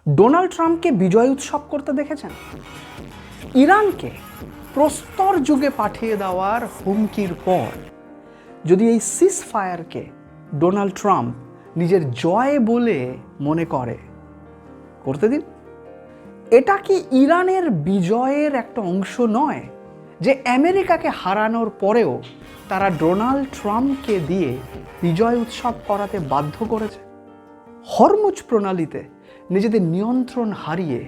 Donald ট্রাম্পকে বিজয় উৎসব করতে দেখেছেন? ইরানকে প্রস্তর যুগে পাঠিয়ে দেওয়ার হুমকির পর যদি এই সিজ ফায়ারকে ডোনাল্ড ট্রাম্প নিজের জয় বলে মনে করতে দিন। এটা কি ইরানের বিজয়ের একটা অংশ নয় যে আমেরিকাকে হারানোর পরেও তারা ডোনাল্ড ট্রাম্পকে দিয়ে বিজয় উৎসব করাতে বাধ্য করেছে? হরমুজ প্রণালীতে নিজেদের নিয়ন্ত্রণ হারিয়ে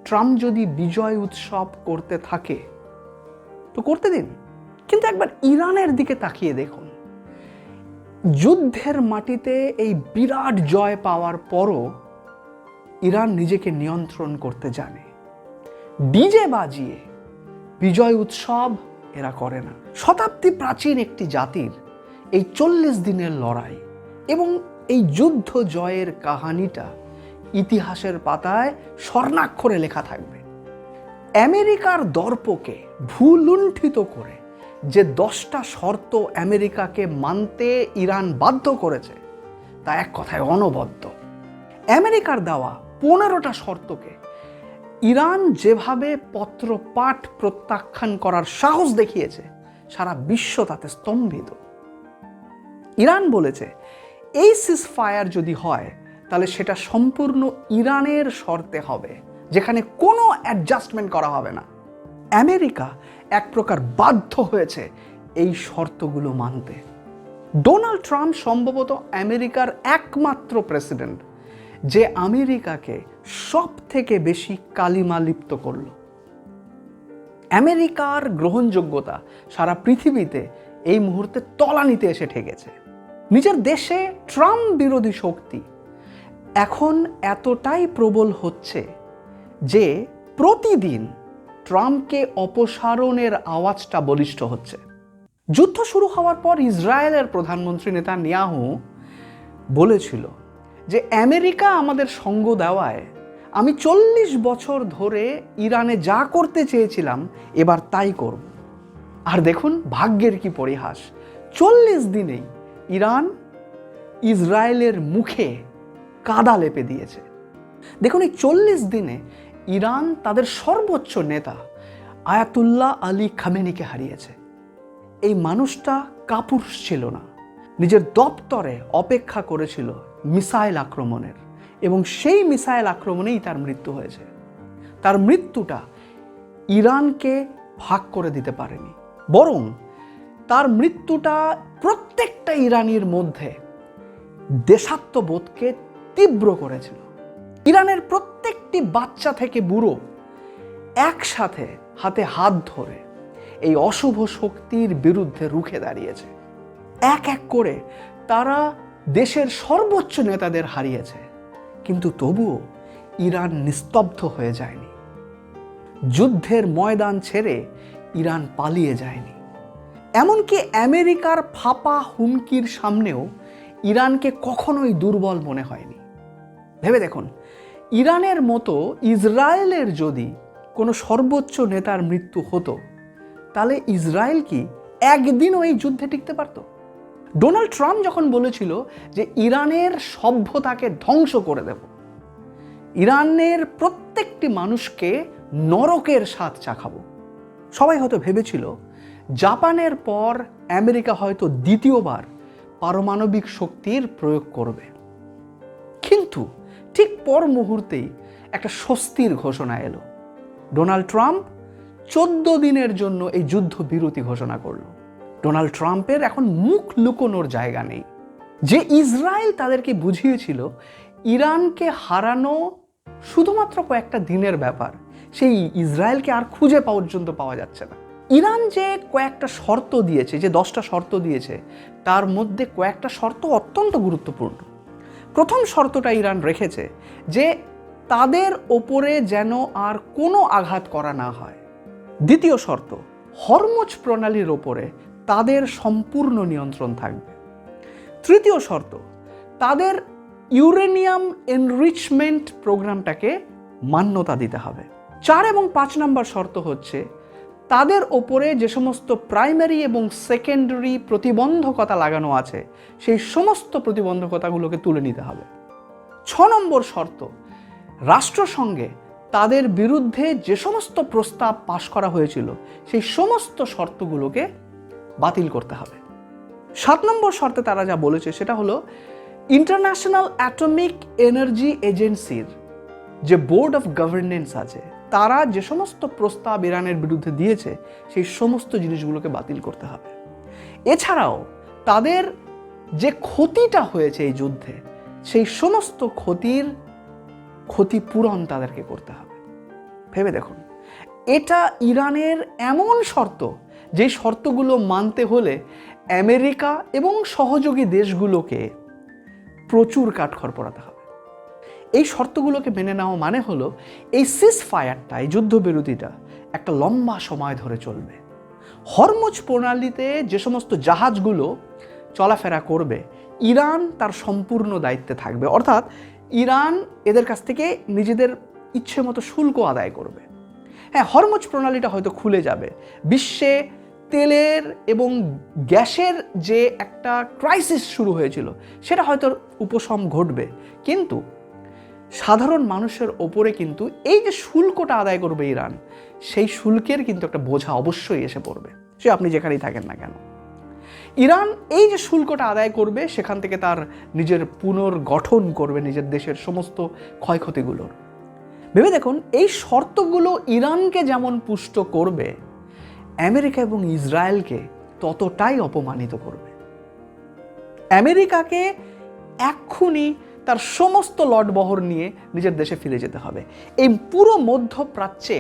ট্রাম্প যদি বিজয় উৎসব করতে থাকে তো করতে দিন, কিন্তু একবার ইরানের দিকে তাকিয়ে দেখুন। যুদ্ধের মাটিতে এই বিরাট জয় পাওয়ার পরও ইরান নিজেকে নিয়ন্ত্রণ করতে জানে। ডিজে বাজিয়ে বিজয় উৎসব এরা করে না। শতাব্দী প্রাচীন একটি জাতির এই 40 দিনের লড়াই এবং এই যুদ্ধ জয়ের কাহিনীটা ইতিহাসের পাতায় স্বর্ণাক্ষরে লেখা থাকবে। আমেরিকার দর্পকে ভূলুণ্ঠিত করে যে 10টা শর্ত আমেরিকাকে মানতে ইরান বাধ্য করেছে তা এক কথায় অনবদ্য। আমেরিকার দেওয়া 15টা শর্তকে ইরান যেভাবে পত্রপাঠ প্রত্যাখ্যান করার সাহস দেখিয়েছে সারা বিশ্ব তাতে স্তম্ভিত। ইরান বলেছে এই সিজ ফায়ার যদি হয় তাহলে সেটা সম্পূর্ণ ইরানের শর্তে হবে, যেখানে কোনো অ্যাডজাস্টমেন্ট করা হবে না। আমেরিকা এক প্রকার বাধ্য হয়েছে এই শর্তগুলো মানতে। ডোনাল্ড ট্রাম্প সম্ভবত আমেরিকার একমাত্র প্রেসিডেন্ট যে আমেরিকাকে সব থেকে বেশি কালিমা লিপ্ত করল। আমেরিকার গ্রহণযোগ্যতা সারা পৃথিবীতে এই মুহূর্তে তলানিতে এসে ঠেকেছে। নিজের দেশে ট্রাম্প বিরোধী শক্তি এখন এতটাই প্রবল হচ্ছে যে প্রতিদিন ট্রাম্পকে অপসারণের আওয়াজটা বলিষ্ঠ হচ্ছে। যুদ্ধ শুরু হওয়ার পর ইসরায়েলের প্রধানমন্ত্রী নেতানিয়াহু বলেছিল যে আমেরিকা আমাদের সঙ্গ দেওয়ায় আমি 40 বছর ধরে ইরানে যা করতে চেয়েছিলাম এবার তাই করব। আর দেখুন ভাগ্যের কি পরিহাস, 40 দিনেই ইরান ইসরায়েলের মুখে কাদা লেপে দিয়েছে। দেখুন এই 40 দিনে ইরান তাদের সর্বোচ্চ নেতা আয়াতুল্লাহ আলী খামেনিকে হারিয়েছে। এই মানুষটা কাপুরুষ ছিল না, নিজের দপ্তরে অপেক্ষা করেছিল মিসাইল আক্রমণের, এবং সেই মিসাইল আক্রমণেই তার মৃত্যু হয়েছে। তার মৃত্যুটা ইরানকে ভাগ করে দিতে পারেনি, বরং তার মৃত্যুটা প্রত্যেকটা ইরানির মধ্যে দেশাত্মবোধকে তীব্র করেছিল। ইরানের প্রত্যেকটি বাচ্চা থেকে বুড়ো একসাথে হাতে হাত ধরে এই অশুভ শক্তির বিরুদ্ধে রুখে দাঁড়িয়েছে। এক এক করে তারা দেশের সর্বোচ্চ নেতাদের হারিয়েছে, কিন্তু তবুও ইরান নিস্তব্ধ হয়ে যায়নি। যুদ্ধের ময়দান ছেড়ে ইরান পালিয়ে যায়নি। এমনকি আমেরিকার ফাঁপা হুমকির সামনেও ইরানকে কখনোই দুর্বল মনে হয়নি। ভেবে দেখুন, ইরানের মতো ইসরায়েলের যদি কোনো সর্বোচ্চ নেতার মৃত্যু হতো তাহলে ইসরায়েল কি একদিনও এই যুদ্ধে টিকতে পারত? ডোনাল্ড ট্রাম্প যখন বলেছিল যে ইরানের সভ্যতাকে ধ্বংস করে দেব, ইরানের প্রত্যেকটি মানুষকে নরকের স্বাদ চাখাবো, সবাই হয়তো ভেবেছিল জাপানের পর আমেরিকা হয়তো দ্বিতীয়বার পারমাণবিক শক্তির প্রয়োগ করবে। কিন্তু ঠিক পর মুহূর্তেই একটা স্বস্তির ঘোষণা এলো। ডোনাল্ড ট্রাম্প 14 দিনের জন্য এই যুদ্ধ বিরতি ঘোষণা করলো। ডোনাল্ড ট্রাম্পের এখন মুখ লুকোনোর জায়গা নেই। যে ইসরায়েল তাদেরকে বুঝিয়েছিল ইরানকে হারানো শুধুমাত্র কয়েকটা দিনের ব্যাপার, সেই ইসরায়েলকে আর খুঁজে পর্যন্ত পাওয়া যাচ্ছে না। ইরান যে কয়েকটা শর্ত দিয়েছে, যে 10টা শর্ত দিয়েছে, তার মধ্যে কয়েকটা শর্ত অত্যন্ত গুরুত্বপূর্ণ। প্রথম শর্তটা ইরান রেখেছে যে তাদের ওপরে যেন আর কোনো আঘাত করা না হয়। দ্বিতীয় শর্ত, হরমুজ প্রণালীর ওপরে তাদের সম্পূর্ণ নিয়ন্ত্রণ থাকবে। তৃতীয় শর্ত, তাদের ইউরেনিয়াম এনরিচমেন্ট প্রোগ্রামটাকে মান্যতা দিতে হবে। 4 এবং 5 নম্বর শর্ত হচ্ছে তাদের ওপরে যে সমস্ত প্রাইমারি এবং সেকেন্ডারি প্রতিবন্ধকতা লাগানো আছে সেই সমস্ত প্রতিবন্ধকতাগুলোকে তুলে নিতে হবে। 6 নম্বর শর্ত, রাষ্ট্রসংঘে তাদের বিরুদ্ধে যে সমস্ত প্রস্তাব পাশ করা হয়েছিল সেই সমস্ত শর্তগুলোকে বাতিল করতে হবে। 7 নম্বর শর্তে তারা যা বলেছে সেটা হলো ইন্টারন্যাশনাল অ্যাটমিক এনার্জি এজেন্সির যে বোর্ড অফ গভর্নেন্স আছে তারা যে সমস্ত প্রস্তাব ইরানের বিরুদ্ধে দিয়েছে সেই সমস্ত জিনিসগুলোকে বাতিল করতে হবে। এছাড়াও তাদের যে ক্ষতিটা হয়েছে এই যুদ্ধে সেই সমস্ত ক্ষতিপূরণ তাদেরকে করতে হবে। ভেবে দেখুন, এটা ইরানের এমন শর্ত যে শর্তগুলো মানতে হলে আমেরিকা এবং সহযোগী দেশগুলোকে প্রচুর কাঠখড় পোড়াতে হবে। এই শর্তগুলোকে মেনে নেওয়া মানে হলো এই সিজ ফায়ারটা, এই যুদ্ধবিরতিটা একটা লম্বা সময় ধরে চলবে। হরমুজ প্রণালীতে যে সমস্ত জাহাজগুলো চলাফেরা করবে ইরান তার সম্পূর্ণ দায়িত্বে থাকবে, অর্থাৎ ইরান এদের কাছ থেকে নিজেদের ইচ্ছে মতো শুল্ক আদায় করবে। হ্যাঁ, হরমুজ প্রণালীটা হয়তো খুলে যাবে, বিশ্বে তেলের এবং গ্যাসের যে একটা ক্রাইসিস শুরু হয়েছিল সেটা হয়তো উপশম ঘটবে, কিন্তু সাধারণ মানুষের ওপরে কিন্তু এই যে শুল্কটা আদায় করবে ইরান, সেই শুল্কের কিন্তু একটা বোঝা অবশ্যই এসে পড়বে, সে আপনি যেখানেই থাকেন না কেন। ইরান এই যে শুল্কটা আদায় করবে সেখান থেকে তার নিজের পুনর্গঠন করবে নিজের দেশের সমস্ত ক্ষয়ক্ষতিগুলোর। ভেবে দেখুন, এই শর্তগুলো ইরানকে যেমন পুষ্ট করবে, আমেরিকা এবং ইসরায়েলকে ততটাই অপমানিত করবে। আমেরিকাকে এক্ষুনি তার সমস্ত লটবহর নিয়ে নিজের দেশে ফিরে যেতে হবে। এই পুরো মধ্যপ্রাচ্যে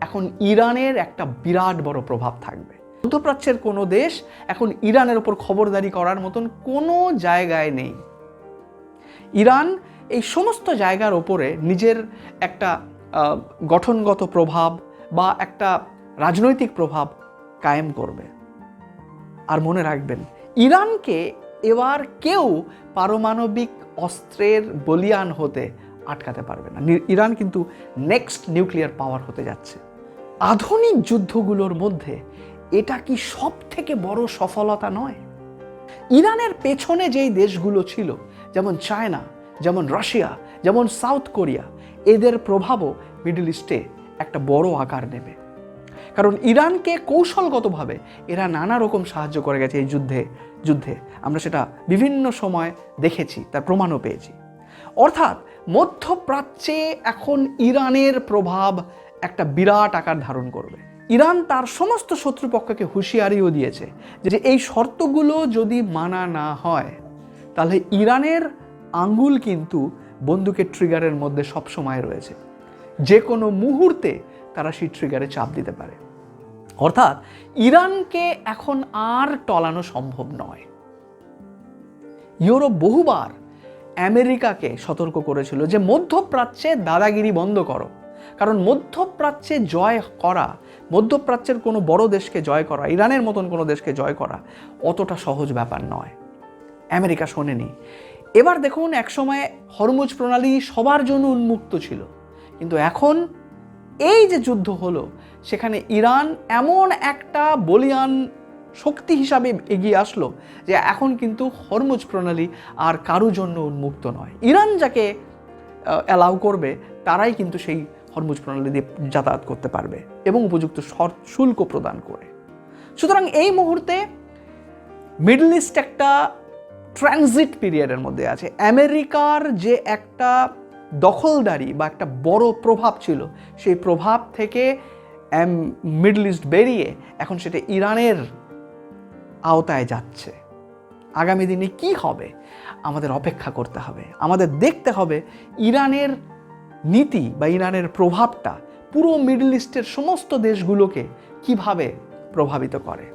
এখন ইরানের একটা বিরাট বড় প্রভাব থাকবে। মধ্যপ্রাচ্যের কোনো দেশ এখন ইরানের ওপর খবরদারি করার মতন কোনো জায়গায় নেই। ইরান এই সমস্ত জায়গার ওপরে নিজের একটা গঠনগত প্রভাব বা একটা রাজনৈতিক প্রভাব কায়েম করবে। আর মনে রাখবেন, ইরানকে এবার কেউ পারমাণবিক অস্ত্রের বলিয়ান হতে আটকাতে পারবে না। ইরান কিন্তু নেক্সট নিউক্লিয়ার পাওয়ার হতে যাচ্ছে। আধুনিক যুদ্ধগুলোর মধ্যে এটা কি সব থেকে বড় সফলতা নয়? ইরানের পেছনে যেই দেশগুলো ছিল, যেমন চায়না, যেমন রাশিয়া, যেমন সাউথ কোরিয়া, এদের প্রভাবও মিডল ইস্টে একটা বড় আকার নেবে। কারণ ইরানকে কৌশলগতভাবে এরা নানা রকম সাহায্য করে গেছে এই যুদ্ধে আমরা সেটা বিভিন্ন সময় দেখেছি, তার প্রমাণও পেয়েছি। অর্থাৎ মধ্যপ্রাচ্যে এখন ইরানের প্রভাব একটা বিরাট আকার ধারণ করবে। ইরান তার সমস্ত শত্রুপক্ষকে হুঁশিয়ারিও দিয়েছে যে এই শর্তগুলো যদি মানা না হয় তাহলে ইরানের আঙ্গুল কিন্তু বন্দুকের ট্রিগারের মধ্যে সবসময় রয়েছে, যে কোনো মুহূর্তে তারা সেই ট্রিগারে চাপ দিতে পারে। অর্থাৎ ইরানকে এখন আর টলানো সম্ভব নয়। ইউরোপ বহুবার আমেরিকাকে সতর্ক করেছিল যে মধ্যপ্রাচ্যে দাদাগিরি বন্ধ করো, কারণ মধ্যপ্রাচ্যে জয় করা, মধ্যপ্রাচ্যের কোনো বড় দেশকে জয় করা, ইরানের মতন কোনো দেশকে জয় করা অতটা সহজ ব্যাপার নয়। আমেরিকা শোনেনি। এবার দেখুন, একসময় হরমুজ প্রণালী সবার জন্য উন্মুক্ত ছিল, কিন্তু এখন এই যে যুদ্ধ হলো সেখানে ইরান এমন একটা বলিয়ান শক্তি হিসাবে এগিয়ে আসলো যে এখন কিন্তু হরমুজ প্রণালী আর কারো জন্য উন্মুক্ত নয়। ইরান যাকে অ্যালাউ করবে তারাই কিন্তু সেই হরমুজ প্রণালী দিয়ে যাতায়াত করতে পারবে এবং উপযুক্ত শুল্ক প্রদান করে। সুতরাং এই মুহূর্তে মিডল ইস্ট একটা ট্রানজিট পিরিয়ডের মধ্যে আছে। আমেরিকার যে একটা দখলদারি বা একটা বড় প্রভাব ছিল, সেই প্রভাব থেকে মিডল ইস্ট বেরিয়ে এখন সেটা ইরানের আওতায় যাচ্ছে। আগামী দিনে কি হবে আমাদের অপেক্ষা করতে হবে, আমাদের দেখতে হবে ইরানের নীতি বা ইরানের প্রভাবটা পুরো মিডল ইস্টের সমস্ত দেশগুলোকে কিভাবে প্রভাবিত করে।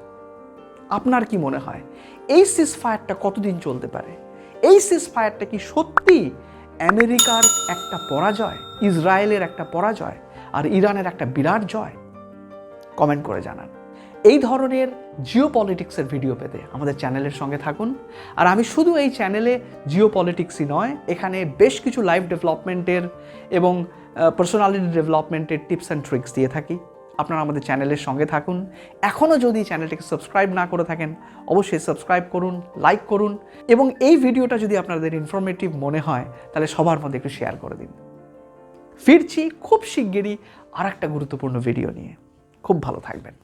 আপনার কি মনে হয় এই সিজ ফায়ারটা কতদিন চলতে পারে? এই সিজ ফায়ারটা কি সত্যি আমেরিকার একটা পরাজয়, ইসরায়েলের একটা পরাজয় আর ইরানের একটা বিরাট জয়? কমেন্ট করে জানান। এই ধরনের জিওপলিটিক্সের ভিডিও পেতে আমাদের চ্যানেলের সঙ্গে থাকুন। আর আমি শুধু এই চ্যানেলে জিওপলিটিক্সই নয়, এখানে বেশ কিছু লাইফ ডেভেলপমেন্টের এবং পার্সোনালিটি ডেভেলপমেন্টের টিপস অ্যান্ড ট্রিক্স দিয়ে থাকি। আপনারা আমাদের চ্যানেলের সঙ্গে থাকুন। এখনও যদি চ্যানেলটিকে সাবস্ক্রাইব না করে থাকেন অবশ্যই সাবস্ক্রাইব করুন, লাইক করুন এবং এই ভিডিওটা যদি আপনাদের ইনফরমেটিভ মনে হয় তাহলে সবার মধ্যে একটু শেয়ার করে দিন। ফিরছি খুব শিগগিরই আর একটা গুরুত্বপূর্ণ ভিডিও নিয়ে। খুব ভালো থাকবেন।